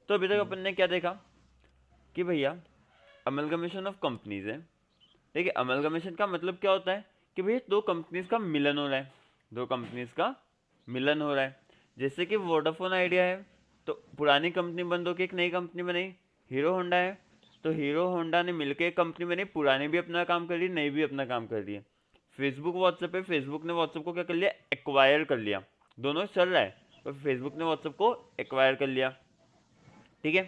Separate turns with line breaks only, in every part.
तो अभी तक अपन ने क्या देखा कि भैया अमलगमेशन ऑफ कंपनीज है। ठीक है, अमलगमेशन का मतलब क्या होता है कि भैया दो कंपनीज का मिलन हो रहा है, दो कंपनीज का मिलन हो रहा है। जैसे कि वोडाफोन आइडिया है, तो पुरानी कंपनी बंद होकर एक नई कंपनी बनी। हीरो होंडा है, तो हीरो होंडा ने मिलकर एक कंपनी बनी, पुरानी भी अपना काम कर रही, नई भी अपना काम कर रही है। फेसबुक व्हाट्सएप है, फेसबुक ने व्हाट्सएप को क्या कर लिया, एक्वायर कर लिया। दोनों चल रहा है, तो फेसबुक ने व्हाट्सएप को एक्वायर कर लिया। ठीक है,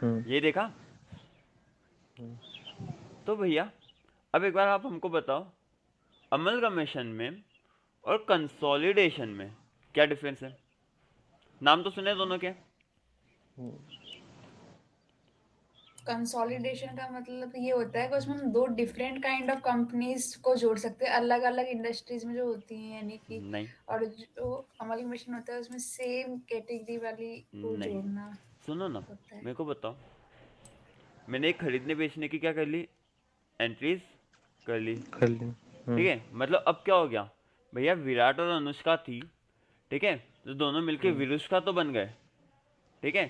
हम्म,
ये देखा। तो भैया अब एक बार आप हमको बताओ, अमलगमेशन में और कंसोलिडेशन में क्या डिफरेंस है? नाम तो सुने दोनों के।
कंसोलिडेशन का मतलब ये होता है कि उसमें हम दो डिफरेंट काइंड ऑफ कंपनीज को जोड़ सकते हैं, अलग अलग इंडस्ट्रीज में जो होती हैं, यानी कि।
नहीं,
और जो अमलगमेशन होता है उसमें सेम कैटेगरी वाली को
नहीं,
जोड़ना
सुनो ना,
होता है।
मेरे को बताओ। मैंने एक खरीदने बेचने की क्या कर ली, एंट्रीज कर ली।
कर ली।
ठीक है, मतलब अब क्या हो गया भैया, विराट और अनुष्का थी, ठीक है, तो दोनों मिलके विरुष्का तो बन गए। ठीक है,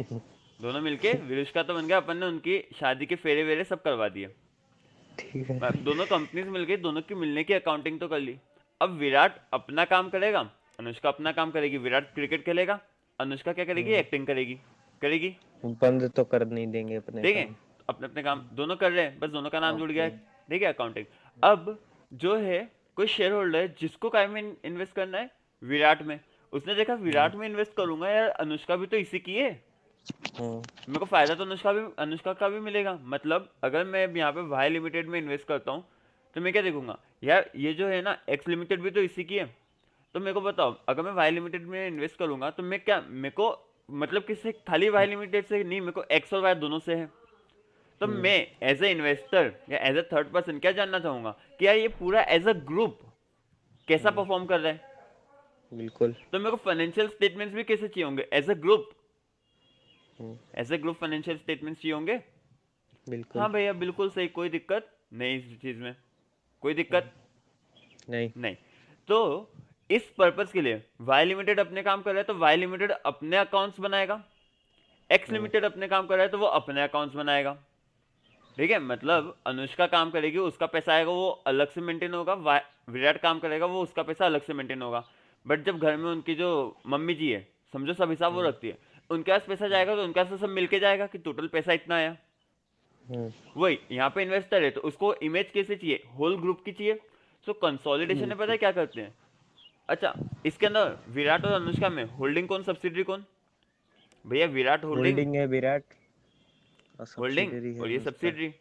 दोनों मिलके विरुष्का तो बन गए, अपन ने उनकी शादी के फेरे वेरे सब करवा दिए।
ठीक है।
दोनों कंपनीज मिलके दोनों की मिलने की अकाउंटिंग तो कर ली। अब विराट अपना काम करेगा, अनुष्का अपना काम करेगी। विराट क्रिकेट खेलेगा, अनुष्का क्या करेगी, एक्टिंग करेगी। करेगी,
बंद तो कर नहीं देंगे अपने
ठीक है,
काम।
अपने अपने काम दोनों कर रहे हैं, बस दोनों का नाम जुड़ गया
ओके।
है। ठीक है, अकाउंटिंग। अब जो है कोई शेयर होल्डर है जिसको काय में इन्वेस्ट करना है, विराट में। उसने देखा विराट में इन्वेस्ट करूंगा यार, अनुष्का भी तो इसी की है, मेरे को फायदा तो अनुष्का का भी मिलेगा। मतलब अगर मैं यहाँ पे वाई लिमिटेड में इन्वेस्ट करता हूँ, तो मैं क्या देखूंगा यार, ये जो है ना एक्स लिमिटेड भी तो इसी की है। तो मेरे को बताओ, अगर मैं वाई लिमिटेड में इन्वेस्ट करूंगा तो मैं क्या, मेरे को मतलब किससे, खाली वाई लिमिटेड से नहीं, मेरे को एक्स और वाई दोनों से है। तो मैं एज ए इन्वेस्टर या एज ए थर्ड पर्सन क्या जानना चाहूंगा कि यार ये पूरा एज अ ग्रुप कैसा परफॉर्म कर रहा है।
बिल्कुल।
तो मेरे को फाइनेंशियल स्टेटमेंट्स भी कैसे चाहिए होंगे, as a group, as a group financial statements चाहिए होंगे।
बिल्कुल।
हाँ भैया, बिल्कुल सही, कोई दिक्कत नहीं इस चीज में, कोई दिक्कत
नहीं।
नहीं। तो इस पर्पस के लिए वाई लिमिटेड अपने काम कर रहा है, तो वाई लिमिटेड अपने अकाउंट्स बनाएगा। एक्स लिमिटेड अपने काम कर रहा है, तो वो अपने अकाउंट्स बनाएगा। ठीक है, मतलब अनुष्का काम करेगी, उसका पैसा आएगा वो अलग से मेंटेन होगा। विराट काम करेगा, वो उसका पैसा अलग से मेंटेन होगा। बट जब घर में उनकी जो मम्मी जी है, समझो सब हिसाब वो रखती है, उनके पास पैसा जाएगा तो उनके पास तो सब मिलके जाएगा कि टोटल पैसा इतना आया। वही यहाँ पे इन्वेस्टर है, तो उसको इमेज कैसे चाहिए, होल ग्रुप की चाहिए। सो कंसोलिडेशन में पता है क्या करते हैं, अच्छा, इसके अंदर विराट और अनुष्का में होल्डिंग कौन, सब्सिडरी कौन? भैया विराट होल्डिंग,
होल्डिंग है विराट और
होल्डिंग,
सब्सिडरी है
और ये
अनुष्का।
सब्सिडरी।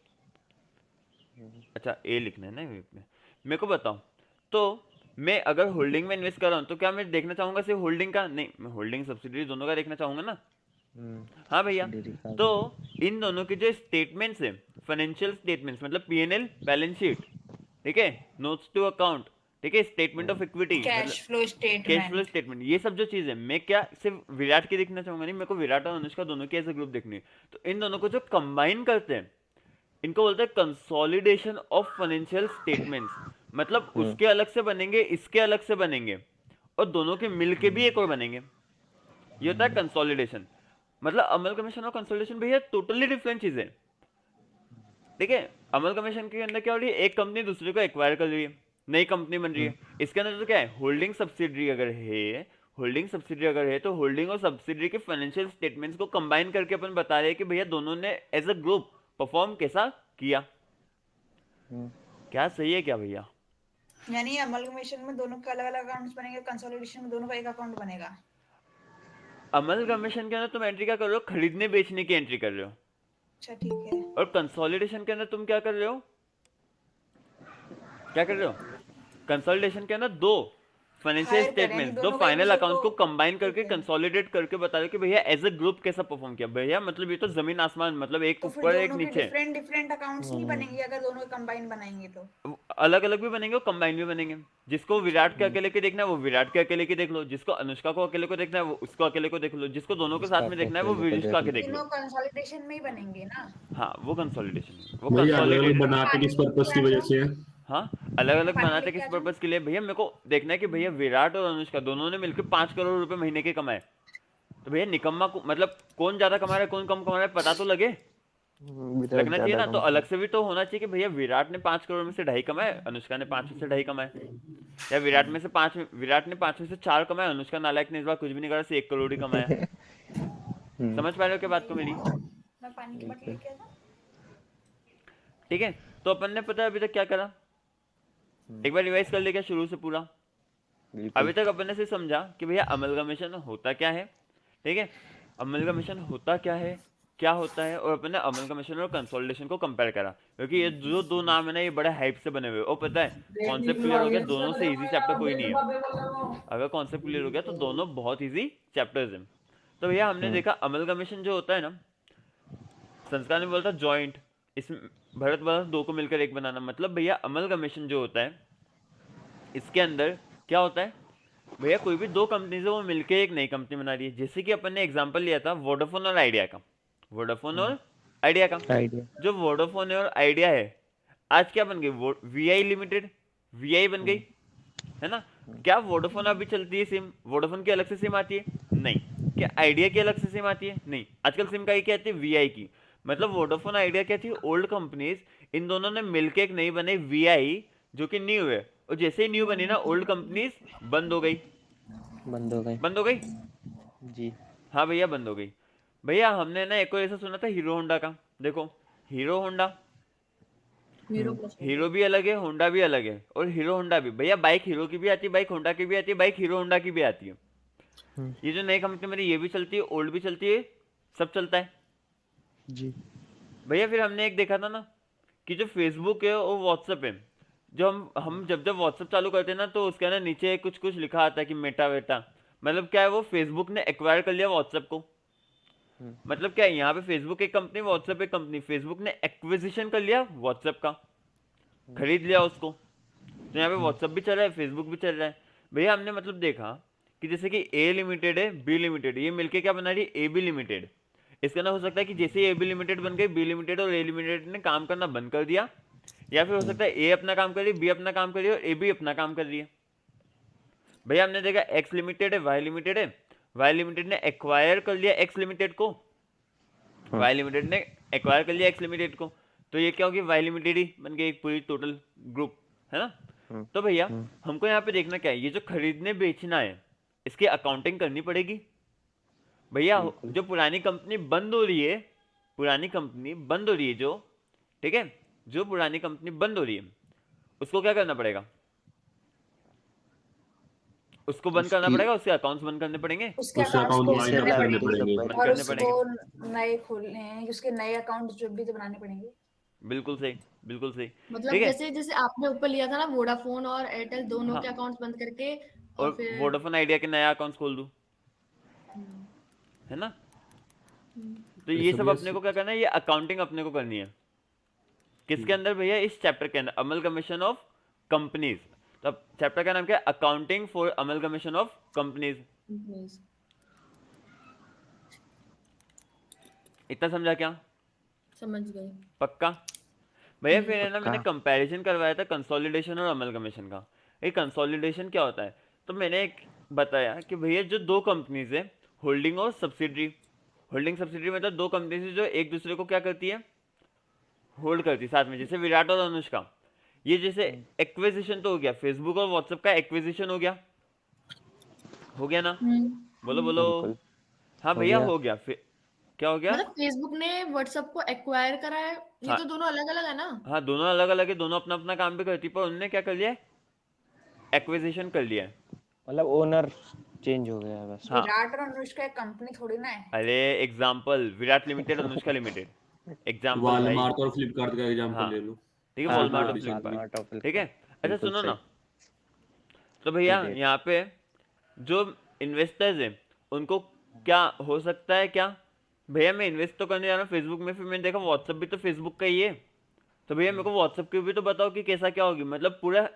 अच्छा, ए लिखना है ना इसमें। मेरे को बताओ, तो मैं अगर होल्डिंग में इन्वेस्ट कर रहा हूँ तो क्या मैं देखना चाहूंगा सिर्फ होल्डिंग का? नहीं, मैं होल्डिंग सब्सिडरी दोनों का देखना चाहूंगा ना। हाँ भैया,
सब्सिडरी का
तो
भी।
इन दोनों के जो स्टेटमेंट्स है, फाइनेंशियल स्टेटमेंट्स मतलब पीएनएल, बैलेंस शीट, ठीक है, नोट्स टू अकाउंट, ठीक है, स्टेटमेंट ऑफ इक्विटी मतलब
cash flow
cash flow
statement.
Statement, ये सब जो चीज़ है, मैं क्या सिर्फ विराट की देखना चाहूंगा? नहीं, मेरे को विराट और अनुष्का दोनों की एज ए ग्रुप देखनी है। तो इन दोनों को जो कंबाइन करते हैं, इनको बोलते हैं कंसोलिडेशन ऑफ फाइनेंशियल स्टेटमेंट्स। मतलब उसके अलग से बनेंगे, इसके अलग से बनेंगे, और दोनों के मिलके भी एक और बनेंगे। ये होता है कंसोलिडेशन। मतलब अमल कमीशन और कंसोलिडेशन भैया टोटली डिफरेंट चीज है। ठीक है, अमल कमीशन के अंदर क्या हो रही है, एक कंपनी दूसरे को एक्वायर कर रही है, नई कंपनी बन रही है। इसके अंदर तो क्या है, होल्डिंग सब्सिडरी अगर है, होल्डिंग सब्सिडरी अगर है, तो होल्डिंग और सब्सिडरी के फाइनेंशियल स्टेटमेंट्स को कंबाइन करके अपन बता रहे हैं कि भैया दोनों ने एज अ ग्रुप परफॉर्म कैसा किया। क्या सही है क्या भैया?
यानी अमलगमेशन में दोनों के अलग अलग अकाउंट्स बनेंगे, कंसोलिडेशन में दोनों का एक अकाउंट बनेगा।
अमल कमीशन के अंदर तुम एंट्री क्या कर रहे हो, खरीदने बेचने की एंट्री कर रहे हो।
अच्छा, ठीक है।
और कंसोलिडेशन के अंदर तुम क्या कर रहे हो, क्या कर रहे हो? कंसोलिडेशन के अंदर दो फाइनेंशियल
हायर कर, यानी
स्टेटमेंट्स, दो
दोनों का एक
फाइनल
दूसरे
अकाउंट्स
को।
को कंबाइन
ठीक
करके
है,
कंसोलिडेट करके बता रहे हो कि भैया एज अ ग्रुप कैसा परफॉर्म किया। भैया मतलब ये तो जमीन आसमान, मतलब एक
तो फिर
ऊपर एक
दोनों के
नीचे।
डिफरेंट डिफरेंट अकाउंट्स नहीं बनेंगे अगर दोनों कंबाइन बनाएंगे तो?
अलग अलग भी बनेंगे और कंबाइन भी बनेंगे। जिसको विराट के अकेले के देखना है वो विराट के अकेले के देख लो, जिसको अनुष्का को अकेले को देखना है वो उसको अकेले को देख लो, जिसको दोनों के
इसका
साथ में देखना है वो
अकेले को
विरुष्का
देख
के
लो।
देख लो।
तीनों कंसोलिडेशन में ही बनेंगे ना?
हाँ, वो कंसोलिडेशन, वो
भैया अलग अलग
कंसोलिडेटेड।
बनाते किस
पानी
पर्पस
लेके
की
आ
वजह
जाओ।
से है?
हाँ, अलग अलग
पानी
बनाते
लेके
किस
आ जाओ।
पर्पस के लिए भैया? मेरे को देखना है कि भैया विराट और अनुष्का दोनों ने मिलकर 5 करोड़ रुपए महीने के कमाए, तो भैया निकम्मा को मतलब कौन ज्यादा कमा रहा है कौन कम कमा रहा है पता तो लगे,
विराट
लगना चाहिए
ज्यादा
ना। तो
कमा
अलग से भी तो होना चाहिए कि भैया विराट ने 5 करोड़ में से 2.5 कमाए, अनुष्का ने 5 में से 2.5 कमाए, या विराट ने 5 में से 4 कमाए, अनुष्का नालायक ने इस बार कुछ भी नहीं करा, सिर्फ 1 करोड़ ही कमाया। समझ पा रहे हो क्या बात को मेरी?
मैं पानी की बोतल लेके आता।
ठीक है, तो अपन ने पता है अभी तक क्या करा, एक बार रिवाइज कर ले क्या शुरू से पूरा।
बिल्कुल
अभी तक अपन ने सिर्फ समझा कि भैया अमलगमेशन होता क्या है, ठीक है, अमलगमेशन होता क्या है, क्या होता है, और अपन ने अमलगमेशन और कंसोलिडेशन को कंपेयर करा, क्योंकि ये जो दो नाम है ना ये बड़ा हाइप से बने हुए, और पता है कॉन्सेप्ट क्लियर हो गया, दोनों से इजी चैप्टर कोई नहीं है। अगर कॉन्सेप्ट क्लियर हो गया तो दोनों बहुत इजी चैप्टर्स हैं। तो भैया हमने देखा अमलगमेशन जो होता है ना, संस्कार ने बोला था जॉइंट, इसमें भरत भरत दो को मिलकर एक बनाना, मतलब भैया अमलगमेशन जो होता है इसके अंदर क्या होता है, भैया कोई भी दो कंपनीज है वो मिलके एक नई कंपनी बना रही है। जैसे कि अपन ने एग्जांपल लिया था वोडाफोन और आइडिया का, वोडाफोन और आइडिया का,
आइडिया
जो वोडाफोन और आइडिया है आज क्या बन गई, वीआई लिमिटेड, वीआई बन गई, है ना। क्या वोडाफोन अभी चलती है सिम, वोडाफोन की अलग से सिम आती है नहीं, क्या आइडिया की अलग से सिम आती है नहीं, आजकल सिम का ही क्या आती है, वीआई की। मतलब वोडाफोन आइडिया क्या थी, ओल्ड कंपनीज, इन दोनों ने मिलके एक नई बनाई वीआई जो कि न्यू है, और जैसे ही न्यू बनी ना ओल्ड कंपनीज बंद हो गई,
बंद हो गए
बंद हो गई,
जी।
हाँ भैया बंद हो गई। भैया हमने ना एक और ऐसा सुना था हीरो होंडा का, देखो hero Honda,
hero plus
hero भी अलग है होंडा भी अलग है, और हीरो होंडा भी भैया बाइक हीरो की भी आती है, बाइक होंडा की भी आती है, बाइक हीरो होंडा की भी आती है।
हम्म,
ये जो नई कंपनी मेरी ये भी चलती है, ओल्ड भी चलती है, सब चलता है।
जी
भैया फिर हमने एक देखा था ना कि जो फेसबुक है और व्हाट्सएप है, जो हम जब जब व्हाट्सएप चालू करते हैं ना तो उसके ना नीचे कुछ कुछ लिखा आता है कि मेटा वेटा, मतलब क्या है वो फेसबुक ने एक्वायर कर लिया व्हाट्सएप को।
हम्म,
मतलब क्या है, यहाँ पे फेसबुक एक कंपनी व्हाट्सएप एक कंपनी, फेसबुक ने एक्विजिशन कर लिया व्हाट्सएप का, खरीद लिया उसको, तो यहाँ पे व्हाट्सएप भी चल रहा है फेसबुक भी चल रहा है। भैया हमने मतलब देखा कि जैसे कि ए लिमिटेड है बी लिमिटेड, ये मिलके क्या बना रही है ए बी लिमिटेड। इसका ना हो सकता है कि जैसे ए बी लिमिटेड बन गई, बी लिमिटेड और ए लिमिटेड ने काम करना बंद कर दिया, या फिर हो सकता है ए अपना काम कर रही, बी अपना काम कर रही है और ए बी अपना काम कर रही है। भैया हमने देखा एक्स लिमिटेड है वाई लिमिटेड है, वाई लिमिटेड ने एक्वायर कर लिया एक्स लिमिटेड को,
हाँ।
वाई लिमिटेड ने एक्वायर कर लिया एक्स लिमिटेड को, तो ये क्या होगी वाई लिमिटेड ही बन गई एक पूरी टोटल ग्रुप, है ना।
हम्म,
तो भैया
हम्म,
हमको यहाँ पे देखना क्या है, ये जो खरीदने बेचना है इसकी अकाउंटिंग करनी पड़ेगी। भैया
बिल्कुल
जो पुरानी कंपनी बंद हो रही है, पुरानी कंपनी बंद हो रही है जो, ठीक है, जो पुरानी कंपनी बंद हो रही है उसको क्या करना पड़ेगा, उसको बंद करना
उसकी
पड़ेगा, उसके अकाउंट्स बंद करने पड़ेंगे,
उसके
उससे
अकाउंट्स
अकाउंट
को
वाइंड अप
खोलने
करने
पड़ेंगे
पड़ेंगे।
बंद
और
करने पड़ेंगे,
उसको नए खोलने हैं, उसके नए अकाउंट जो भी तो बनाने पड़ेंगे।
बिल्कुल सही, बिल्कुल सही,
मतलब
ठीक है।
जैसे जैसे आपने ऊपर लिया था ना वोडाफोन और एयरटेल दोनों
हाँ,
के अकाउंट्स बंद करके और
और
फिर
वोडाफोन आइडिया के नया अकाउंट्स खोल दूं,
हम्म,
है ना।
हम्म,
तो ये सब अपने को क्या करना है, ये अकाउंटिंग अपने को करनी है किसके अंदर भैया, इस चैप्टर के अंदर अमलगमेशन ऑफ कंपनीज। तो चैप्टर का नाम क्या है, accounting for amalgamation of companies.
yes,
इतना समझा क्या,
समझ गई।
पक्का। भैया फिर है ना मैंने
पक्का।
कंपैरिजन करवाया था कंसोलिडेशन और अमलगमेशन का। ये कंसोलिडेशन क्या होता है, तो मैंने एक बताया कि भैया जो दो कंपनीज है होल्डिंग और सब्सिडरी, होल्डिंग सब्सिडरी मतलब दो कंपनीज है जो एक दूसरे को क्या करती है, होल्ड करती है साथ में, जैसे विराट और अनुष्का। ये जैसे एक्विजिशन तो हो गया, फेसबुक और व्हाट्सएप का एक्विजिशन हो गया ना, बोलो बोलो।
बिल्कुल
हाँ
हो
भैया
गया।
हो गया, फिर क्या हो गया,
मतलब फेसबुक ने व्हाट्सएप को एक्वायर करा है, ये
हाँ
तो दोनों अलग अलग है ना।
हाँ दोनों अलग अलग है, दोनों अपना अपना काम भी करती, पर उन्होंने क्या कर लिया, एक्विजिशन कर लिया है।
मतलब ओनर चेंज हो गया है बस।
हाँ
विराट और अनुष्का एक कंपनी थोड़ी ना है।
अरे example Virat limited Anushka limited, example भाई।
वालमार्ट और फ्लिपकार्ट का एग्जांपल
हाँ
ले लो।
ठीक है,
हाँ
वॉलमार्ट
हाँ
और फ्लिपकार्ट,
वॉलमार्ट और
ठीक है।
फ्लिपकार्ट
अच्छा
बिल्कुल
सुनो
सही।
ना, तो भैया
ठीक है।
यहाँ पे जो इन्वेस्टर्स हैं उनको क्या हो सकता है क्या, भैया मैं इन्वेस्ट तो करने जा रहा हूँ फेसबुक में, फिर मैंने देखा व्हाट्सएप भी तो फेसबुक का ही है, तो भैया मेरे को व्हाट्सएप की भी तो बताओ कि कैसा क्या होगी, मतलब पूरा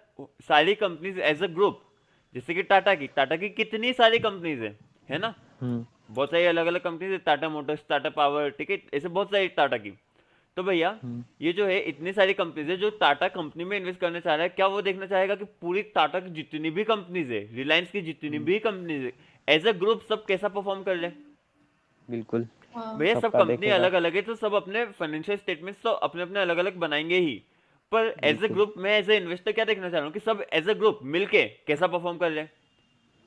सारी कंपनीज एज अ ग्रुप, जैसे कि टाटा की कितनी सारी कंपनीज है ना,
हम्म,
बहुत सारी अलग अलग कंपनीज है, टाटा मोटर्स, टाटा पावर, ठीक है, ऐसे बहुत सारी टाटा की। तो भैया ये जो है इतनी सारी कंपनीज है, जो टाटा कंपनी में इन्वेस्ट करना चाह रहा है, क्या वो देखना चाहेगा कि पूरी टाटा की जितनी भी कंपनीज है, रिलायंस की जितनी भी कंपनीज है, एज अ ग्रुप सब कैसा परफॉर्म कर रहे हैं,
बिल्कुल
हाँ
भैया सब
सबका
कंपनी
देखेगा
अलग अलग है तो सब अपने फाइनेंशियल स्टेटमेंट्स तो अपने अपने अलग अलग बनाएंगे ही, पर एज ए
बिल्कुल
ग्रुप मैं एज ए इन्वेस्टर क्या देखना चाह रहा हूँ कि सब एज ए ग्रुप मिलके कैसा परफॉर्म कर रहे हैं।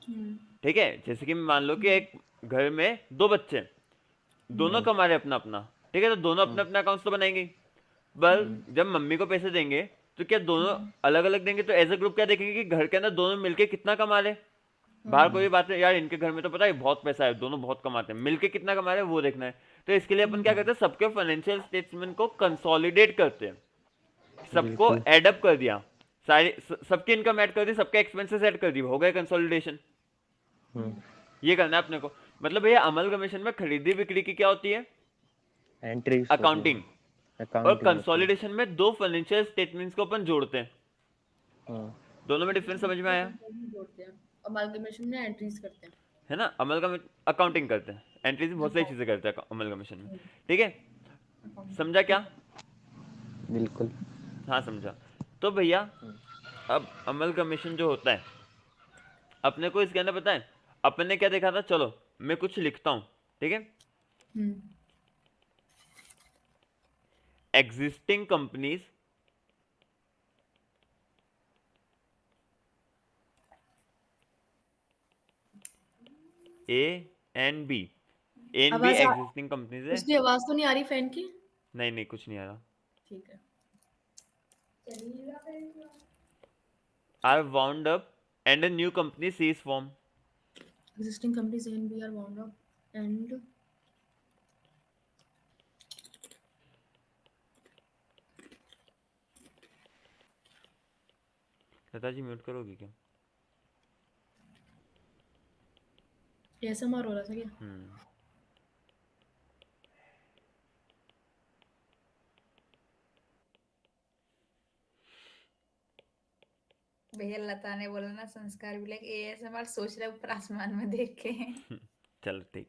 हम्म,
ठीक है, जैसे कि मान लो कि एक घर में दो बच्चे हैं, दोनों
हम्म,
कमा रहे अपना अपना, ठीक है, तो दोनों अपने
हम्म,
अपना अकाउंट्स तो बनाएंगे ही। पर
हम्म,
जब मम्मी को पैसे देंगे तो क्या दोनों अलग अलग देंगे, तो एज ए ग्रुप क्या देखेंगे कि घर के अंदर दोनों मिलके कितना कमा रहे हैं। बाहर
हाँ
कोई बात है यार, इनके घर में तो पता है बहुत पैसा है, दोनों बहुत कमाते हैं, मिलके कितना कमा रहे हैं वो देखना है। तो इसके लिए अपन क्या करते हैं, सबके फाइनेंशियल स्टेटमेंट को कंसोलिडेट करते हैं, सबको
बिल्कुल
एड अप कर दिया, सबकी इनकम ऐड कर दी, सबके एक्सपेंसेस ऐड कर दिए, हो गया कंसोलिडेशन।
हम्म
ये करना है अपने को। मतलब भैया अमलगमेशन में खरीदी बिक्री की क्या होती है,
एंट्रीज होती
अकाउंटिंग,
हैं
और
अकाउंटिंग होती है
कंसोलिडेशन में दो फाइनेंशियल स्टेटमेंट्स को अपन जोड़ते हैं।
हाँ
दोनों में डिफरेंस समझ में आया,
जोड़ते हैं, अमालगमेशन में एंट्रीज करते हैं।
है ना। अमलगम अकाउंटिंग करते हैं, एंट्रीज बहुत सारी चीजें करते हैं अमलगमेशन में। ठीक है, समझा क्या।
बिल्कुल
हाँ समझा। तो भैया अब अमलगमेशन जो होता है, अपने को इसके अंदर पता है अपन ने क्या देखा था, चलो मैं कुछ लिखता हूँ, ठीक है।
Hmm,
existing companies A and B, A and B
आवाज
एग्जिस्टिंग कंपनीज है।
उसकी आवाज तो नहीं आ रही फैन की?
नहीं नहीं कुछ नहीं आ रहा।
ठीक है।
Are wound up and a new company C is form.
Existing companies A and B are wound up and
Lata ji mute करोगी क्या।
ASMR हो रहा था क्या?
हम्म,
भैया लता ने बोला ना संस्कार भी लाइक एएसएमआर सोच रहे ऊपर आसमान में देख के।
चलो ठीक।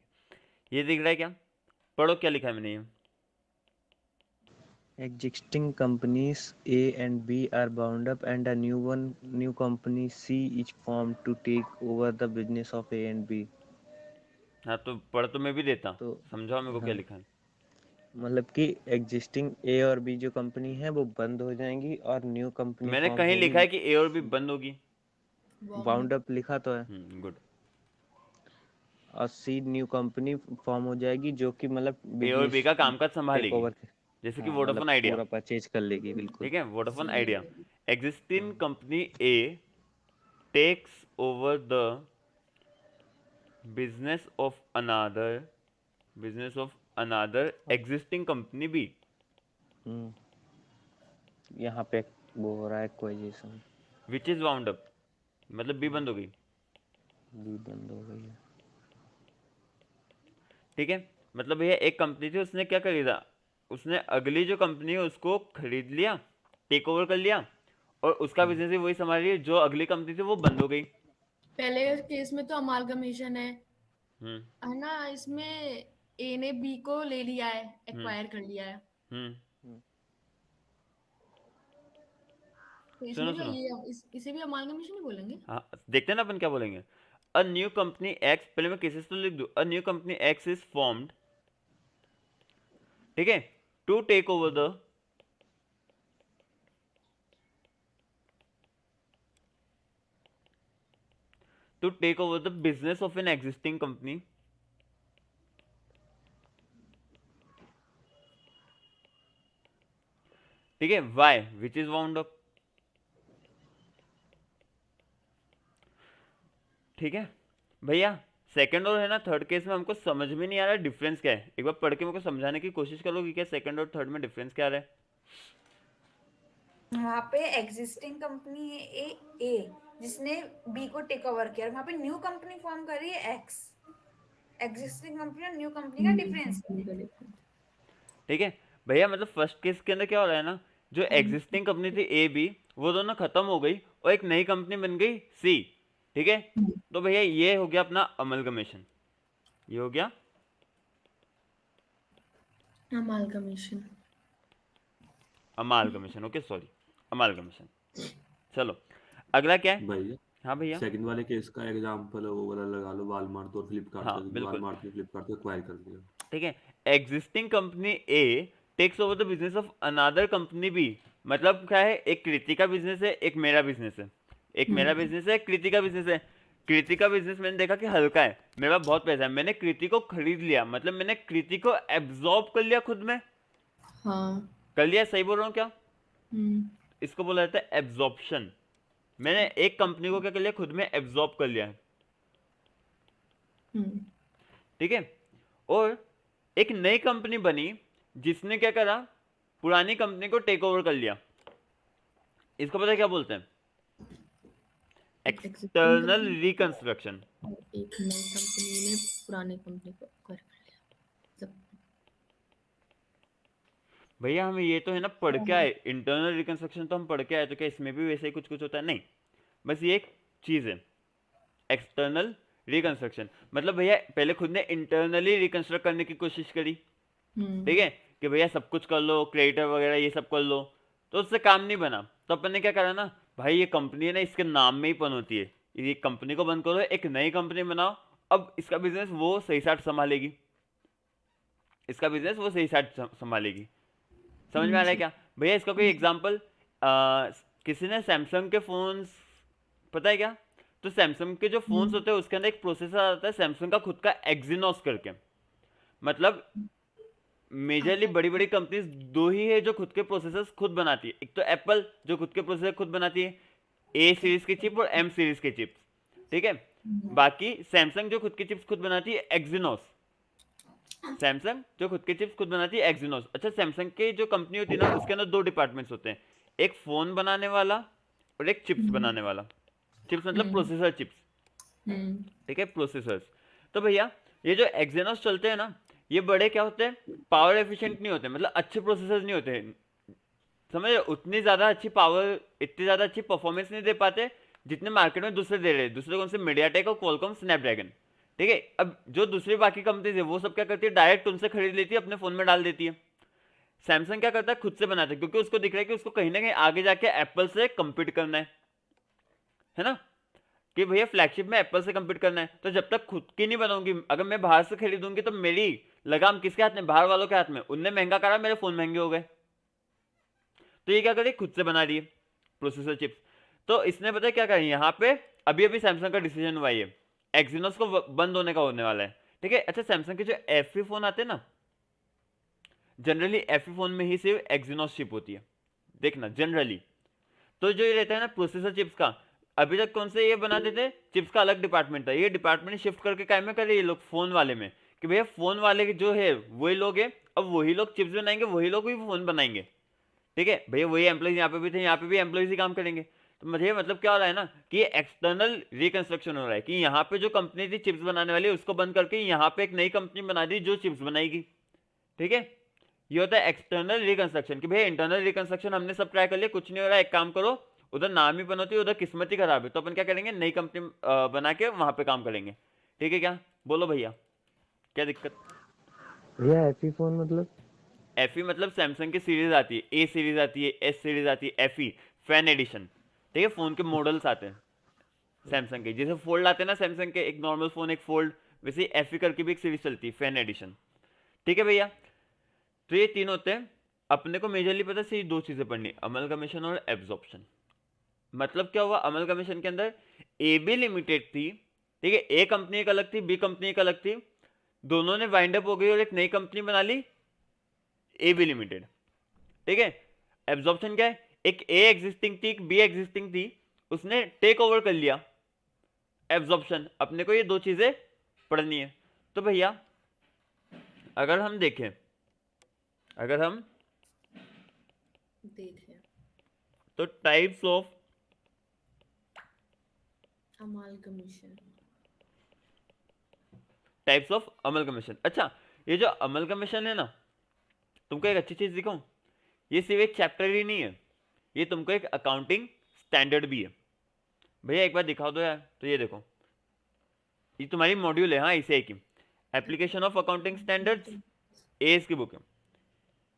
ये दिख रहा है क्या, पढ़ो क्या लिखा है मैंने ये।
existing companies A and B are bound up and a new company C is formed to take over the business of A and B
हाँ तो पढ़ तो मैं भी देता,
तो
समझाओ मेरे को क्या
हाँ
लिखा है।
मतलब कि एग्जिस्टिंग ए और बी जो कंपनी है वो बंद हो जाएंगी और न्यू कंपनी
मैंने
फॉर्म
कहीं
होगी
लिखा है कि ए और बी बंद होगी।
Wound
bound
up.
अप लिखा तो है
गुड।
और सी न्यू कंपनी फॉर्म हो जाएगी जो कि मतलब
ए और बी
बिजनेस
का कामकाज
टेक
संभालेगी,
ओवर
जैसे कि
हाँ मतलब
वोडाफोन आइडिया।
पूरा परचेज कर लेगी बिल्कुल
ठीक है, वोडाफोन
C
आइडिया।
रहेगी।
Existing company A takes over the business of another, business of another existing company B,
hmm यहाँ पे वो हो रहा है acquisition
which is wound up, मतलब बी बंद हो गई।
भी बंद हो गई है
ठीक है, मतलब भैया एक कंपनी थी, उसने क्या खरीदा, उसने अगली जो कंपनी है उसको खरीद लिया, टेक ओवर कर लिया, और उसका बिजनेस भी वही संभाल रही है, जो अगली कंपनी थी वो बंद हो गई।
पहले केस में तो अमालगमेशन
हम्म
है ना, इसमें ए ने बी को ले लिया है,
हम्म
एक्वायर कर लिया है,
हम्म
तो
सुनो
इसमें क्या
सुनो,
इसे भी अमालगमेशन ही बोलेंगे।
हाँ देखते हैं ना अपन क्या बोलेंगे। अ न्यू कंपनी एक्स, पहले मैं केसेस तो लिख दूं, a new company X is formed, ठीक है, to take over the, to take over the business of an existing company, ठीक है, Y which is wound up. ठीक है भैया, सेकंड और है ना थर्ड केस में हमको समझ में नहीं आ रहा डिफरेंस क्या है, एक बार पढ़ के मेरे को समझाने की कोशिश करोगे क्या, सेकंड और थर्ड में डिफरेंस क्या आ रहा है।
वहां पे एग्जिस्टिंग कंपनी है ए जिसने बी को टेक ओवर किया, वहां पे न्यू कंपनी फॉर्म कर रही है एक्स। एग्जिस्टिंग कंपनी और न्यू कंपनी का डिफरेंस है।
ठीक है भैया, मतलब फर्स्ट केस के अंदर क्या हो रहा है ना, जो एग्जिस्टिंग कंपनी थी ए बी, वो दोनों खत्म हो गई और एक नई कंपनी बन गई सी। ठीक है, तो भैया ये हो गया अपना अमलगमेशन, ये हो गया
amalgamation.
Amalgamation, okay sorry, amalgamation. चलो अगला क्या है।
भैया
हाँ भैया,
सेकंड वाले केस का एग्जांपल वो वाला लगा लो, वालमार्ट और फ्लिपकार्ट
हाँ
का, क्योंकि
बिल्कुल,
वालमार्ट ने फ्लिपकार्ट को एक्वायर कर दिया।
ठीक है। Existing company A takes over the business of another company B, मतलब क्या है, एक कृति का बिजनेस है, एक मेरा बिजनेस है, एक मेरा बिजनेस है, एक कृति का बिजनेस है। कृति का बिजनेस मैंने देखा कि हल्का है, मेरे पास बहुत पैसा है, मैंने कृति को खरीद लिया, मतलब मैंने कृति को एब्जॉर्ब कर लिया खुद में,
हाँ।
कर लिया, सही बोल रहा हूँ क्या?
हम्म।
इसको बोला जाता है एब्जॉर्प्शन। मैंने एक कंपनी को क्या कर लिया, खुद में एब्जॉर्ब कर लिया है,
हम्म।
ठीक है। और एक नई कंपनी बनी जिसने क्या करा, पुरानी कंपनी को टेक ओवर कर लिया, इसको पता है क्या बोलते हैं?
एक existing
एक्सटर्नल
company
रिकंस्ट्रक्शन।
और एक नई कंपनी ने पुरानी कंपनी को एक्वायर कर लिया, मतलब
भैया हमें ये तो है ना पढ़ के आए, इंटरनल रिकंस्ट्रक्शन तो हम पढ़ के आए, तो क्या इसमें भी वैसे ही कुछ कुछ होता है? नहीं, बस ये एक चीज है एक्सटर्नल रिकंस्ट्रक्शन। मतलब भैया पहले खुद ने इंटरनली रिकंस्ट्रक्ट करने की कोशिश करी, ठीक है, कि भैया सब कुछ कर लो, क्रेडिटर वगैरह ये सब कर लो, तो उससे काम नहीं बना, तो अपन ने क्या करा ना, भाई ये कंपनी है ना, इसके नाम में ही पन होती है, ये कंपनी को बंद करो, एक नई कंपनी बनाओ, अब इसका बिजनेस वो सही साथ संभालेगी, इसका बिजनेस वो सही साथ संभालेगी। समझ में आ रहा है क्या भैया? इसका कोई एग्जांपल, किसी ने सैमसंग के फोन्स, पता है क्या? तो सैमसंग के जो फोन्स होते हैं उसके अंदर एक प्रोसेसर आता है सैमसंग का खुद का, एक्सिनोस करके। मतलब मेजरली बड़ी बड़ी कंपनीज दो ही है जो खुद के प्रोसेसर्स खुद बनाती है, एक तो एप्पल जो खुद के प्रोसेसर खुद बनाती है, ए सीरीज की चिप और एम सीरीज के चिप्स, ठीक है। बाकी सैमसंग जो खुद की चिप्स खुद बनाती है एक्सिनोस, सैमसंग जो खुद के चिप्स खुद बनाती है एक्सिनोस। अच्छा, सैमसंग की जो कंपनी होती है ना उसके अंदर दो डिपार्टमेंट्स होते हैं, एक फोन बनाने वाला और एक चिप्स बनाने वाला। चिप्स मतलब प्रोसेसर चिप्स, ठीक है, प्रोसेसर्स। तो भैया ये जो एक्सिनोस चलते हैं ना, ये बड़े क्या होते हैं, पावर एफिशिएंट नहीं होते, मतलब अच्छे प्रोसेसर्स नहीं होते, समझ रहे? उतनी ज्यादा अच्छी पावर, इतनी ज्यादा अच्छी परफॉर्मेंस नहीं दे पाते जितने मार्केट में दूसरे दे रहे हैं। दूसरे कौन से? मीडियाटेक और क्वालकॉम स्नैपड्रैगन, ठीक है। अब जो दूसरी बाकी कंपनीज है वो सब क्या करती है, डायरेक्ट उनसे खरीद लेती है, अपने फोन में डाल देती है। सैमसंग क्या करता है, खुद से बनाता है, क्योंकि उसको दिख रहा है कि उसको कहीं ना कहीं आगे जाके एप्पल से कम्पीट करना है ना, कि भैया फ्लैगशिप में एप्पल से कम्पीट करना है। तो जब तक खुद की नहीं बनाऊंगी, अगर मैं बाहर से खरीदूंगी तो मेरी लगाम किसके हाथ में? बाहर वालों के हाथ में। उनने महंगा करा, मेरे फोन महंगे हो गए। तो ये क्या करिए, खुद से बना दिए प्रोसेसर चिप्स। तो इसने पता है क्या कहा, यहाँ पे अभी अभी सैमसंग का डिसीजन हुआ है, एक्सिनोस को बंद होने का होने वाला है, ठीक है। अच्छा, सैमसंग के जो एफई फोन आते हैं ना, जनरली एफई फोन में ही सिर्फ एक्सिनोस चिप होती है, देखना जनरली। तो जो ये रहता है ना प्रोसेसर चिप्स का, अभी तक कौन से ये बनाते थे, चिप्स का अलग डिपार्टमेंट था, ये डिपार्टमेंट शिफ्ट करके काय में करे ये लोग, फोन वाले में, कि भैया फोन वाले जो है वही लोग है, अब वही लोग चिप्स बनाएंगे, वही लोग भी फोन बनाएंगे, ठीक है भैया। वही एम्प्लॉइज यहाँ पे भी थे, यहाँ पे भी एम्प्लॉइज ही काम करेंगे। तो मुझे मतलब क्या हो रहा है ना, कि ये एक्सटर्नल रिकंस्ट्रक्शन हो रहा है, कि यहाँ पे जो कंपनी थी चिप्स बनाने वाली उसको बंद करके यहाँ पे एक नई कंपनी बना दी जो चिप्स बनाएगी, ठीक है। ये होता है एक्सटर्नल रिकंस्ट्रक्शन, कि भैया इंटरनल रिकंस्ट्रक्शन हमने सब ट्राई कर लिया, कुछ नहीं हो रहा है, एक काम करो, उधर नाम ही बनोती है, उधर किस्मत ही खराब है, तो अपन क्या करेंगे, नई कंपनी बना के वहां पे काम करेंगे, ठीक है। क्या बोलो भैया, क्या दिक्कत?
भैया एफी फोन मतलब?
एफई मतलब सैमसंग की सीरीज आती है, ए सीरीज आती है, एस सीरीज आती है, एफई फैन एडिशन, ठीक है। फोन के मॉडल्स आते हैं सैमसंग के, जैसे फोल्ड आते हैं ना सैमसंग के, एक नॉर्मल फोन एक फोल्ड, वैसे ही एफई करके भी एक सीरीज चलती है, फैन एडिशन, ठीक है भैया। तो ये तीन होते हैं। अपने को मेजरली पता है दो चीजें पढ़नी, अमलगमेशन और एब्जॉर्प्शन। मतलब क्या हुआ, अमलगमेशन के अंदर ए बी लिमिटेड थी, ठीक है, ए कंपनी एक अलग थी, बी कंपनी एक अलग थी, दोनों ने वाइंड अप हो गई और एक नई कंपनी बना ली, ए बी लिमिटेड, ठीक है। एब्जॉर्प्शन क्या है, एक ए एग्जिस्टिंग थी, एक बी एग्जिस्टिंग थी, उसने टेक ओवर कर लिया, एब्जॉर्प्शन। अपने को ये दो चीजें पढ़नी है। तो भैया अगर हम देखें, अगर हम
देखें
तो types of
amalgamation.
Types of amalgamation. अच्छा, ये जो अमलगमेशन है ना, तुमको एक अच्छी चीज दिखाऊं, ये सिर्फ एक चैप्टर ही नहीं है, ये तुमको एक अकाउंटिंग स्टैंडर्ड भी है। भैया एक बार दिखा दो यार, तो ये देखो, ये तुम्हारी मॉड्यूल है, हाँ इसे की application of accounting standards, as की बुक है।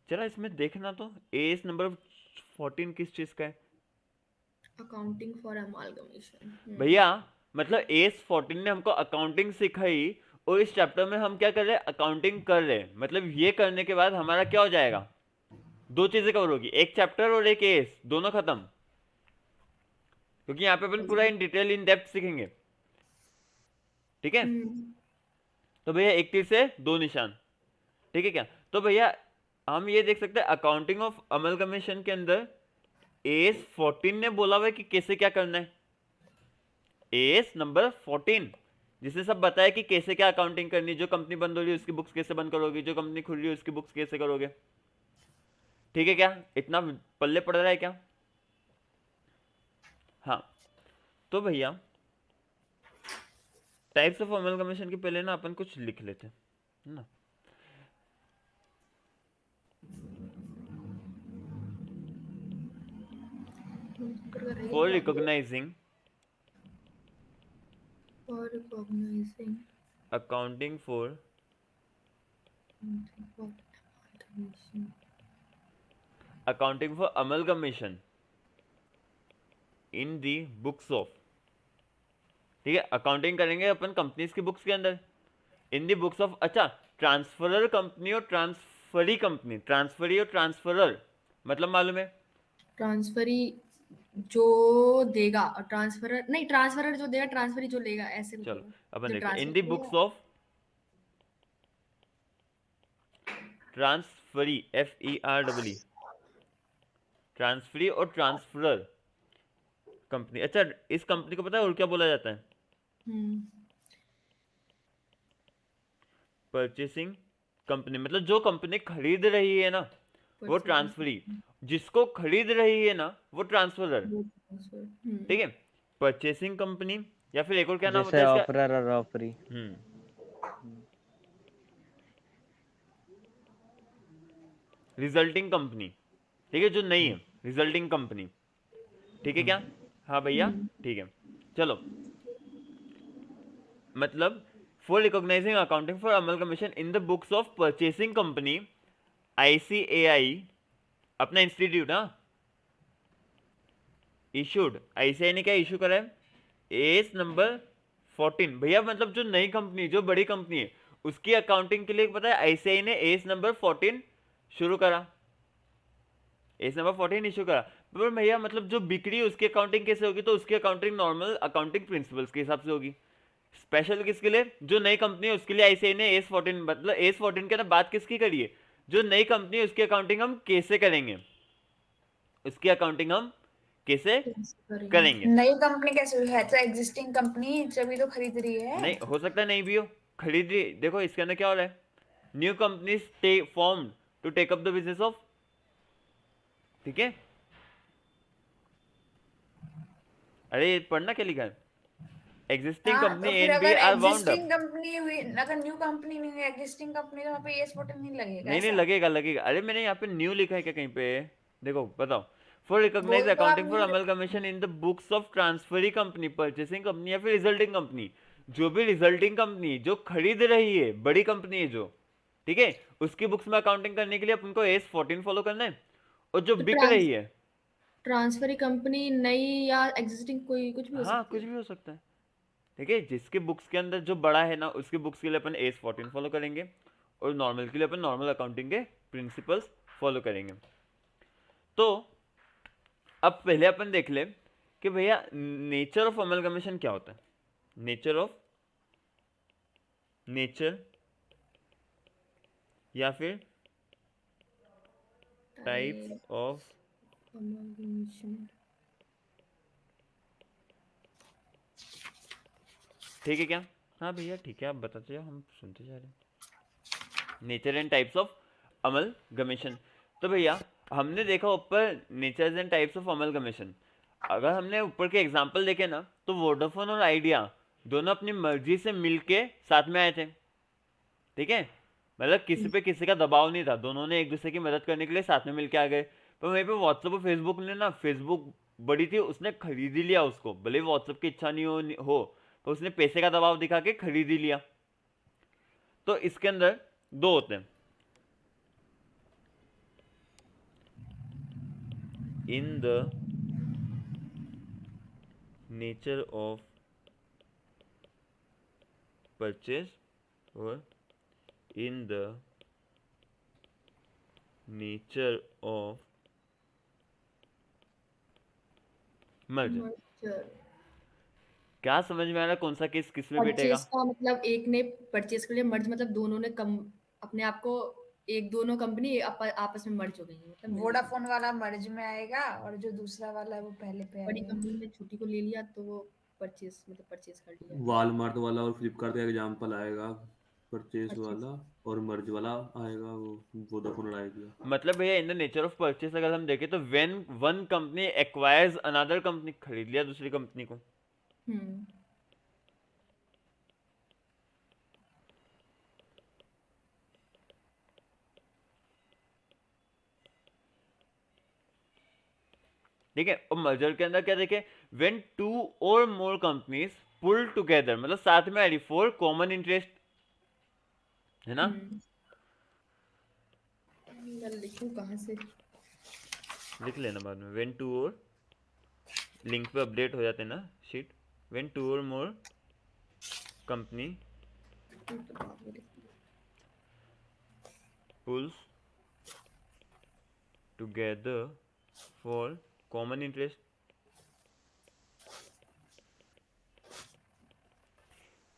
जरा इसमें देखना तो, एएस नंबर 14 किस चीज का है?
Accounting for amalgamation.
भैया मतलब AS14 ने हमको अकाउंटिंग सिखाई और इस चैप्टर में हम क्या कर रहे हैं, अकाउंटिंग कर रहे हैं। मतलब ये करने के बाद हमारा क्या हो जाएगा, दो चीजें कवर होगी, एक चैप्टर और एक एस, दोनों खत्म। क्योंकि यहाँ पे अपन पूरा इन डिटेल इन डेप्थ सीखेंगे, ठीक है। तो भैया एक तीर से दो निशान, ठीक है क्या। तो भैया हम ये देख सकते हैं अकाउंटिंग ऑफ अमलगमेशन के अंदर AS14 ने बोला हुआ है कि कैसे क्या करना है। AS नंबर 14 जिसने सब बताया कि कैसे क्या अकाउंटिंग करनी है, जो कंपनी बंद हो रही है उसकी बुक्स कैसे बंद करोगे, जो कंपनी खुल रही है उसकी बुक्स कैसे करोगे, ठीक है क्या। इतना पल्ले पड़ रहा है क्या। हाँ तो भैया टाइप्स ऑफ अमलगमेशन के पहले ना अपन कुछ लिख लेते हैं, है ना। For recognizing accounting for amalgamation in the books of, ठीक है। अकाउंटिंग करेंगे अपन कंपनीज की बुक्स के अंदर, इन दी बुक्स ऑफ। अच्छा, ट्रांसफरर कंपनी और ट्रांसफरी कंपनी, ट्रांसफरी और ट्रांसफरर मतलब मालूम है।
ट्रांसफरी जो देगा और ट्रांसफरर नहीं, ट्रांसफरर जो देगा, ट्रांसफरी जो लेगा, ऐसे कुछ
चलो
होगा।
अपन
जो
देखते हैं in
transfer
the books of transferee, FERE, transferee और ट्रांसफरर कंपनी। अच्छा इस कंपनी को पता है और क्या बोला जाता है, परचेसिंग कंपनी। मतलब जो कंपनी खरीद रही है ना वो ट्रांसफरी, जिसको खरीद रही है ना वो ट्रांसफरर, ठीक है। परचेसिंग कंपनी या फिर एक और क्या नाम होता
जैसे
है इसका,
ऑफरर और ऑफरी।
रिजल्टिंग कंपनी, ठीक है, जो नहीं है रिजल्टिंग कंपनी, ठीक है क्या। हाँ भैया ठीक है। चलो मतलब for recognising accounting for amalgamation in the books of purchasing company, ICAI अपना इंस्टीट्यूट, हाँ इशूड, ICAI ने क्या इशू करा है, एस नंबर 14। भैया मतलब जो नई कंपनी, जो बड़ी कंपनी है उसकी अकाउंटिंग के लिए पता है ICAI ने एस नंबर 14 शुरू करा, एस नंबर 14 इशू करा। पर भैया मतलब जो बिक्री है उसकी अकाउंटिंग कैसे होगी, तो उसकी अकाउंटिंग नॉर्मल अकाउंटिंग प्रिंसिपल्स के हिसाब से होगी। स्पेशल किसके लिए, जो नई कंपनी है उसके लिए ICAI ने AS14, मतलब AS14 के अंदर बात किसकी करी है, जो नई कंपनी है उसकी अकाउंटिंग हम कैसे करेंगे, उसकी अकाउंटिंग हम कैसे करेंगे।
नई कंपनी कैसे हुई है, तो एग्जिस्टिंग कंपनी जब तो खरीद रही है।
नहीं हो सकता नहीं भी हो, खरीद रही। देखो इसके अंदर क्या हो रहा है, new company form to take up the business of, ठीक है। अरे पढ़ना क्या लिखा है, एग्जिस्टिंग
हाँ
कंपनी
तो
ए
फिर
एंड बी
अगर
are bound up.
Existing company हुई, अगर न्यू कंपनी नहीं हुई एग्जिस्टिंग कंपनी, तो वहाँ पे AS14 नहीं लगेगा
नहीं
ऐसा।
लगेगा लगेगा। अरे मैंने यहाँ पे न्यू लिखा है क्या कहीं पे, देखो बताओ। फॉर रिकॉग्नाइज
बोल तो आप
accounting for
new.
Amalgamation in the books of transferee company, purchasing company या फिर रिजल्टिंग कंपनी, जो भी रिजल्टिंग कंपनी जो खरीद रही है, बड़ी कंपनी है जो, ठीक है, उसकी बुक्स में अकाउंटिंग करने के लिए अपन को AS14 फॉलो करना है। और जो
तो
बिक रही है,
ट्रांसफरी कंपनी नई या एग्जिस्टिंग कोई कुछ भी हो
हाँ
सकती
कुछ
है।
भी हो सकता है, ठीक है। जिसके बुक्स के अंदर जो बड़ा है ना उसके बुक्स के लिए अपन AS14 फॉलो करेंगे, और नॉर्मल के लिए अपन नॉर्मल अकाउंटिंग के प्रिंसिपल्स फॉलो करेंगे। तो अब पहले अपन देख ले कि भैया नेचर ऑफ अमलगमेशन क्या होता है, नेचर या फिर टाइप्स ऑफ, ठीक है क्या। हाँ भैया ठीक है, आप बताते जाओ हम सुनते जा रहे हैं। Nature and types of amalgamation. तो भैया हमने देखा ऊपर nature and types of amalgamation. अगर हमने ऊपर के एग्जाम्पल देखे ना तो वोडाफोन और आइडिया दोनों अपनी मर्जी से मिलके साथ में आए थे, ठीक है। मतलब किसी पे किसी का दबाव नहीं था, दोनों ने एक दूसरे की मदद करने के लिए साथ में मिलके आ गए। पर वहीं पे व्हाट्सएप और फेसबुक ने ना, फेसबुक बड़ी थी उसने खरीद ही लिया उसको, भले व्हाट्सएप की इच्छा नहीं हो तो उसने पैसे का दबाव दिखा के खरीद ही लिया। तो इसके अंदर दो होते हैं, in the nature of purchase और in the nature of merger.
Merger।
क्या समझ में आ रहा है कौन सा केस किस में बैठेगा?
परचेज का मतलब एक ने परचेज के लिए मर्ज, मतलब दोनों ने कम अपने आप को, एक दोनों कंपनी आपस में मर्ज हो गई है, मतलब मिल गई।
वोडाफोन वाला मर्ज में आएगा और जो दूसरा वाला है वो पहले पे
बड़ी
आएगा।
कंपनी ने छोटी को ले लिया तो वो परचेज मतलब परचेज कर लिया।
वालमार्ट वाला और फ्लिपकार्ट का एग्जांपल आएगा, परचेज
Purchase।
वाला, और मर्ज वाला आएगा वो वोडाफोन लड़ाई किया।
मतलब भैया इन द नेचर ऑफ परचेस अगर हम देखें तो when one company acquires another company, खरीद लिया दूसरी कंपनी को।
हम्म।
ठीक है, और मर्जर के अंदर क्या देखे, व्हेन टू और मोर कंपनीज पुल टुगेदर, मतलब साथ में आ रही, फॉर कॉमन इंटरेस्ट, है ना?
मैं लिखूं कहाँ से?
लिख लेना बाद में, व्हेन टू और, लिंक पे अपडेट हो जाते हैं ना शीट, व्हेन टू और मोर कंपनी
तो बाद में लिखती हूँ।
pulls together for common interest।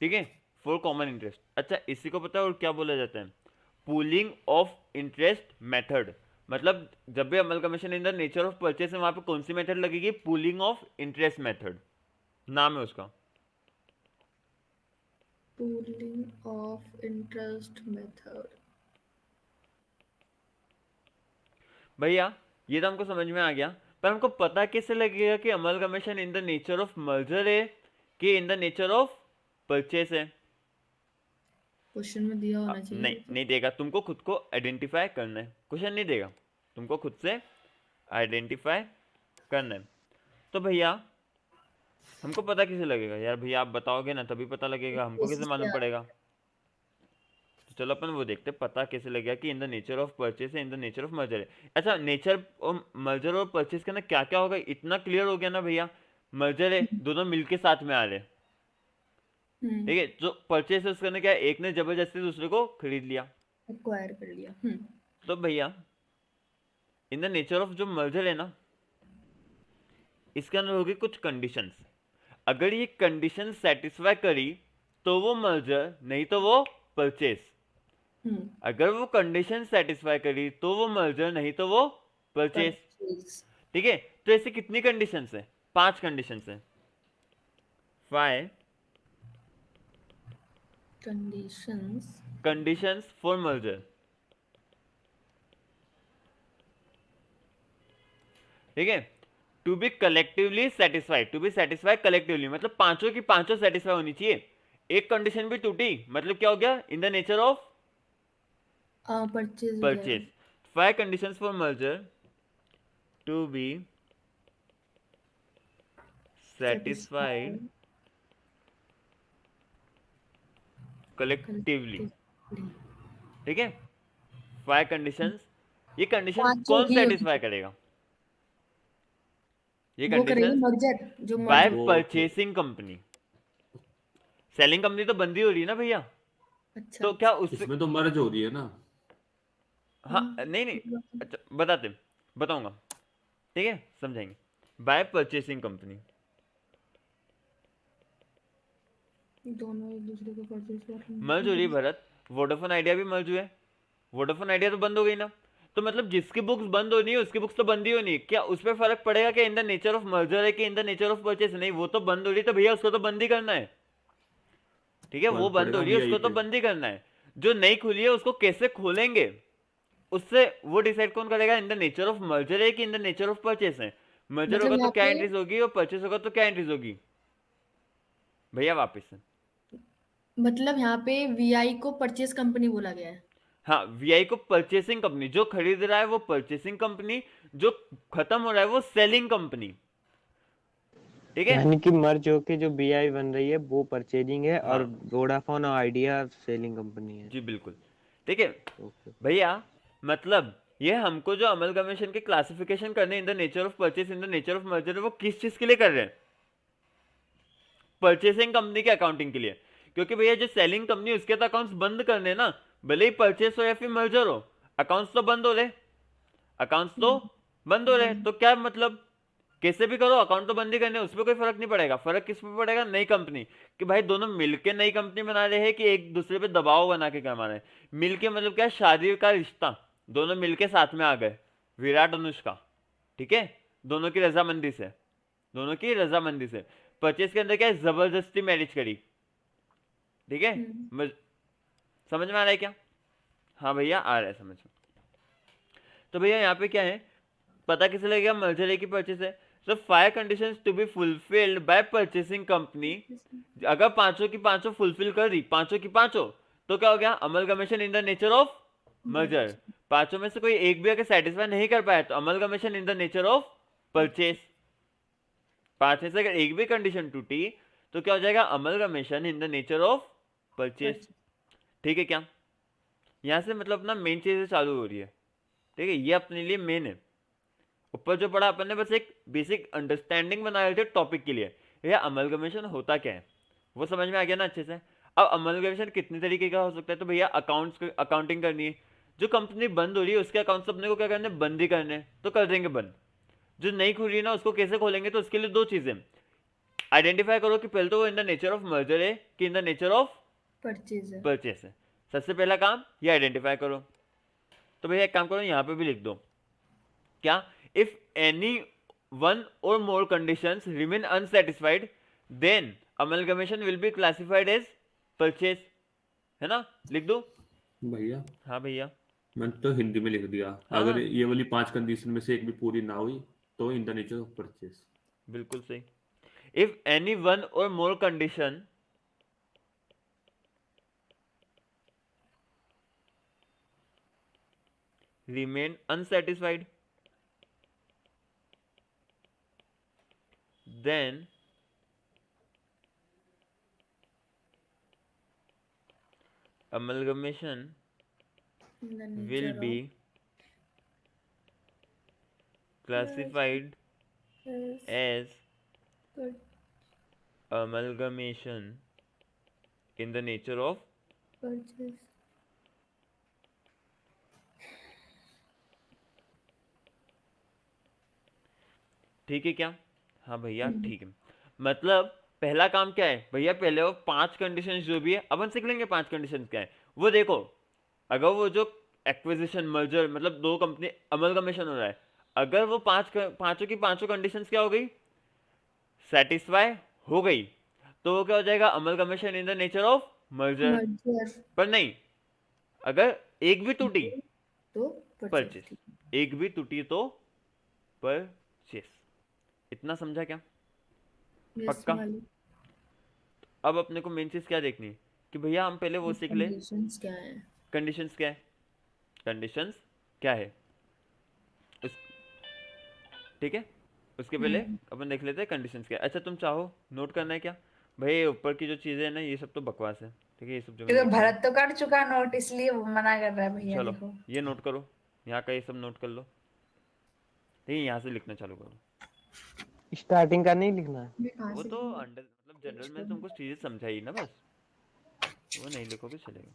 ठीक है, फॉर कॉमन इंटरेस्ट। अच्छा, इसी को पता है और क्या बोला जाता है? Pooling of interest method. मतलब जब भी amalgamation in the nature of purchase है, वहां पे कौन सी मेथड लगेगी? पूलिंग ऑफ इंटरेस्ट मेथड, नाम है उसका।
Pooling of interest method।
भैया ये तो हमको समझ में आ गया, पर हमको पता कैसे लगेगा कि amalgamation in the nature of merger है कि in the nature of purchase है?
क्वेश्चन में दिया होना चाहिए।
नहीं, नहीं देगा, तुमको खुद को आइडेंटिफाई करना है, क्वेश्चन नहीं देगा, तुमको खुद से आइडेंटिफाई करना है। तो भैया हमको पता कैसे लगेगा? यार भैया आप बताओगे ना तभी पता लगेगा, हमको कैसे मालूम पड़ेगा? तो चलो अपन वो देखते हैं, पता कैसे लगेगा कि in the nature of purchase है, in the nature of merger है। अच्छा, नेचर और मर्जर और परचेस के अंदर क्या क्या होगा, इतना क्लियर हो गया ना भैया? मर्जर है, दोनों मिलके साथ में आ रहे, ठीक है, जो परचेस है उसके अंदर क्या है, एक ने जबरदस्ती दूसरे को खरीद लिया।
एक्वायर कर लिया।
तो भैया इन द नेचर ऑफ जो मर्जर है ना, इसके अंदर होगी कुछ कंडीशंस। अगर ये कंडीशन सेटिस्फाई करी तो वो मर्जर, नहीं तो वो परचेस। अगर वो कंडीशन सेटिस्फाई करी तो वो मर्जर, नहीं तो वो परचेस।
परचेज।
ठीक है, तो ऐसे कितनी कंडीशंस है? 5 कंडीशंस है। 5 कंडीशंस फॉर मर्जर। ठीक है, to be collectively satisfied, to be satisfied collectively, मतलब पांचों की पांचों सेटिस्फाई होनी चाहिए। एक कंडीशन भी टूटी मतलब क्या हो गया? In the nature of
purchase.
Purchase. 5 conditions for merger to be satisfied collectively. ठीक है, 5 कंडीशंस। ये कंडीशन
पांचों
कौन
ही
सेटिस्फाई करेगा? ये
वो करेगी
कंडीशन
मर्जर, जो
by
merger.
Purchasing company. Selling company तो बंदी हो रही है ना भैया,
अच्छा।
तो क्या उस,
इसमें तो मर्ज हो रही है ना।
हाँ नहीं नहीं, अच्छा बताऊंगा, ठीक है, समझाएंगे। बाय परचेसिंग कंपनी,
दोनों एक दूसरे को परचेज कर रहे हैं।
मर्ज हो रही है भरत। वोडाफोन आइडिया भी मर्ज हुआ है, वोडाफोन आइडिया तो बंद हो गई ना, तो मतलब जिसकी बुक्स बंद होनी है उसकी बुक्स तो बंद ही होनी है। क्या उस पर फर्क पड़ेगा कि in the nature of merger है कि in the nature of purchase? नहीं, वो तो बंद हो रही है तो भैया उसको तो बंद ही करना है। ठीक है, वो
फर्क
बंद हो
पड़ेगा
रही है उसको
VI
तो
पे।
बंद ही करना है। जो नई खुली है उसको कैसे खोलेंगे, उससे वो डिसाइड कौन करेगा? इन द नेचर ऑफ मर्जर है कि in the nature of purchase है। मर्जर
मतलब
होगा तो
यहाँ
क्या
पे
एंट्रीज होगी और परचेस होगा तो क्या एंट्रीज होगी भैया? वापस से,
मतलब यहाँ पे वीआई को परचेज कंपनी बोला गया है।
हाँ, वीआई को परचेसिंग कंपनी, जो खरीद रहा है वो परचेसिंग कंपनी, जो खत्म हो रहा है वो सेलिंग कंपनी। ठीक है,
यानी कि मर्ज होके जो बीआई बन रही है वो परचेजिंग है और
हाँ
वोडाफोन और आइडिया सेलिंग कंपनी है।
जी बिल्कुल। ठीक है
ओके।
भैया, मतलब ये हमको जो अमलगमेशन के क्लासिफिकेशन करने इन the nature of purchase, in the nature of merger, वो किस चीज के लिए कर रहे हैं? परचेसिंग कंपनी के अकाउंटिंग के लिए, क्योंकि भैया जो सेलिंग कंपनी उसके तो अकाउंट्स बंद करने ना, भले ही परचेस हो या फिर मर्जर हो, अकाउंट्स तो बंद हो रहे, अकाउंट्स तो बंद हो रहे, तो क्या मतलब कैसे भी करो अकाउंट तो बंद ही करने, उसमें कोई फर्क नहीं पड़ेगा। फर्क किस पे पड़ेगा? नई कंपनी, कि भाई दोनों मिलके नई कंपनी बना रहे हैं कि एक दूसरे पे दबाव बना के कमा रहे हैं। मिलके मतलब क्या, शादी का रिश्ता, दोनों मिलके साथ में आ गए, विराट अनुष्का, ठीक है, दोनों की रजामंदी से, दोनों की रजामंदी से। परचेस के अंदर क्या है, जबरदस्ती मैरिज करी, ठीक है, समझ में आ रहा है क्या? हाँ भैया आ रहा है समझ में। तो भैया यहाँ पे क्या है, पता कैसे लगेगा मर्जर है कि परचेस है? So 5 conditions to be fulfilled by purchasing company, अगर पांचों की पांचों फुलफिल कर दी, पांचों की पांचों, तो क्या हो गया? Amalgamation in the nature of merger. पांचों में से कोई एक भी अगर सेटिस्फाई नहीं कर पाया तो amalgamation in the nature of purchase. 5 में से अगर एक भी कंडीशन टूटी तो क्या हो जाएगा? Amalgamation in the nature of purchase. ठीक है क्या? यहां से मतलब अपना मेन चीजें चालू हो रही है, ठीक है, ये अपने लिए मेन है। ऊपर जो पढ़ा अपन ने बस एक बेसिक अंडरस्टैंडिंग बना रहे थे टॉपिक के लिए, भैया अमलगमेशन होता क्या है वो समझ में आ गया ना अच्छे से। अब अमलगमेशन कितने तरीके का हो सकता है? तो भैया अकाउंटिंग करनी है, जो कंपनी बंद हो रही है उसके अकाउंट्स अपने को क्या करने, बंद ही करने, तो कर देंगे बंद। जो नहीं खुल रही है ना उसको कैसे खोलेंगे? तो उसके लिए 2 चीजें आइडेंटिफाई करो कि पहले तो वो इन द नेचर ऑफ मर्जर है कि in the nature of purchase है। सबसे पहला काम ये आइडेंटिफाई करो। तो भैया एक काम करो, यहाँ पे भी लिख दो क्या, if any one or more conditions remain unsatisfied then amalgamation will be classified as purchase, है ना? लिख दो
भैया
हाँ भैया,
मैंने तो हिंदी में लिख दिया।
हाँ।
अगर ये वाली 5 कंडीशन में से एक भी पूरी ना हुई तो इन द नेचर ऑफ परचेस।
बिल्कुल सही। if any one or more condition remain unsatisfied then amalgamation will be classified as amalgamation in the nature of ठीक है क्या? हाँ भैया ठीक है। मतलब पहला काम क्या है भैया, पहले वो 5 कंडीशन जो भी है अपन सीख लेंगे। 5 कंडीशन क्या है वो देखो। अगर वो जो एक्विजिशन मर्जर मतलब 2 कंपनी अमलगमेशन हो रहा है, अगर वो पांचों की पांचों कंडीशंस क्या हो गई, सेटिस्फाई हो गई, तो वो क्या हो जाएगा? Amalgamation in the nature of merger. पर नहीं, अगर एक भी टूटी
तो
परचेस, एक भी टूटी तो परचेस। इतना समझा क्या? पक्का? अब अपने को मेन चीज क्या देखनी है कि भैया हम पहले वो सीख ले,
कंडीशंस क्या है,
कंडीशंस क्या है, कंडीशंस क्या है उस, ठीक है, उसके पहले अपन देख लेते हैं कंडीशंस क्या है। अच्छा तुम चाहो नोट करना है क्या? भाई ये ऊपर की जो चीजें है ना ये सब तो बकवास है, ठीक है, ये सब जो
ये
मैंने
तो
लिखा है।
भरत तो कर चुका नोट, इसलिए वो मना कर रहा है भैया।
चलो
देखो
ये नोट करो, यहाँ का ये सब नोट कर लो, ठीक है, यहाँ से लिखना चालू करो।
स्टार्टिंग का नहीं लिखना है।
मैं कहाँ
वो
से
तो
लिखूं?
अंडर मतलब जनरल में तुमको चीजें समझाई ना, बस वो नहीं लिखोगे चलेगा।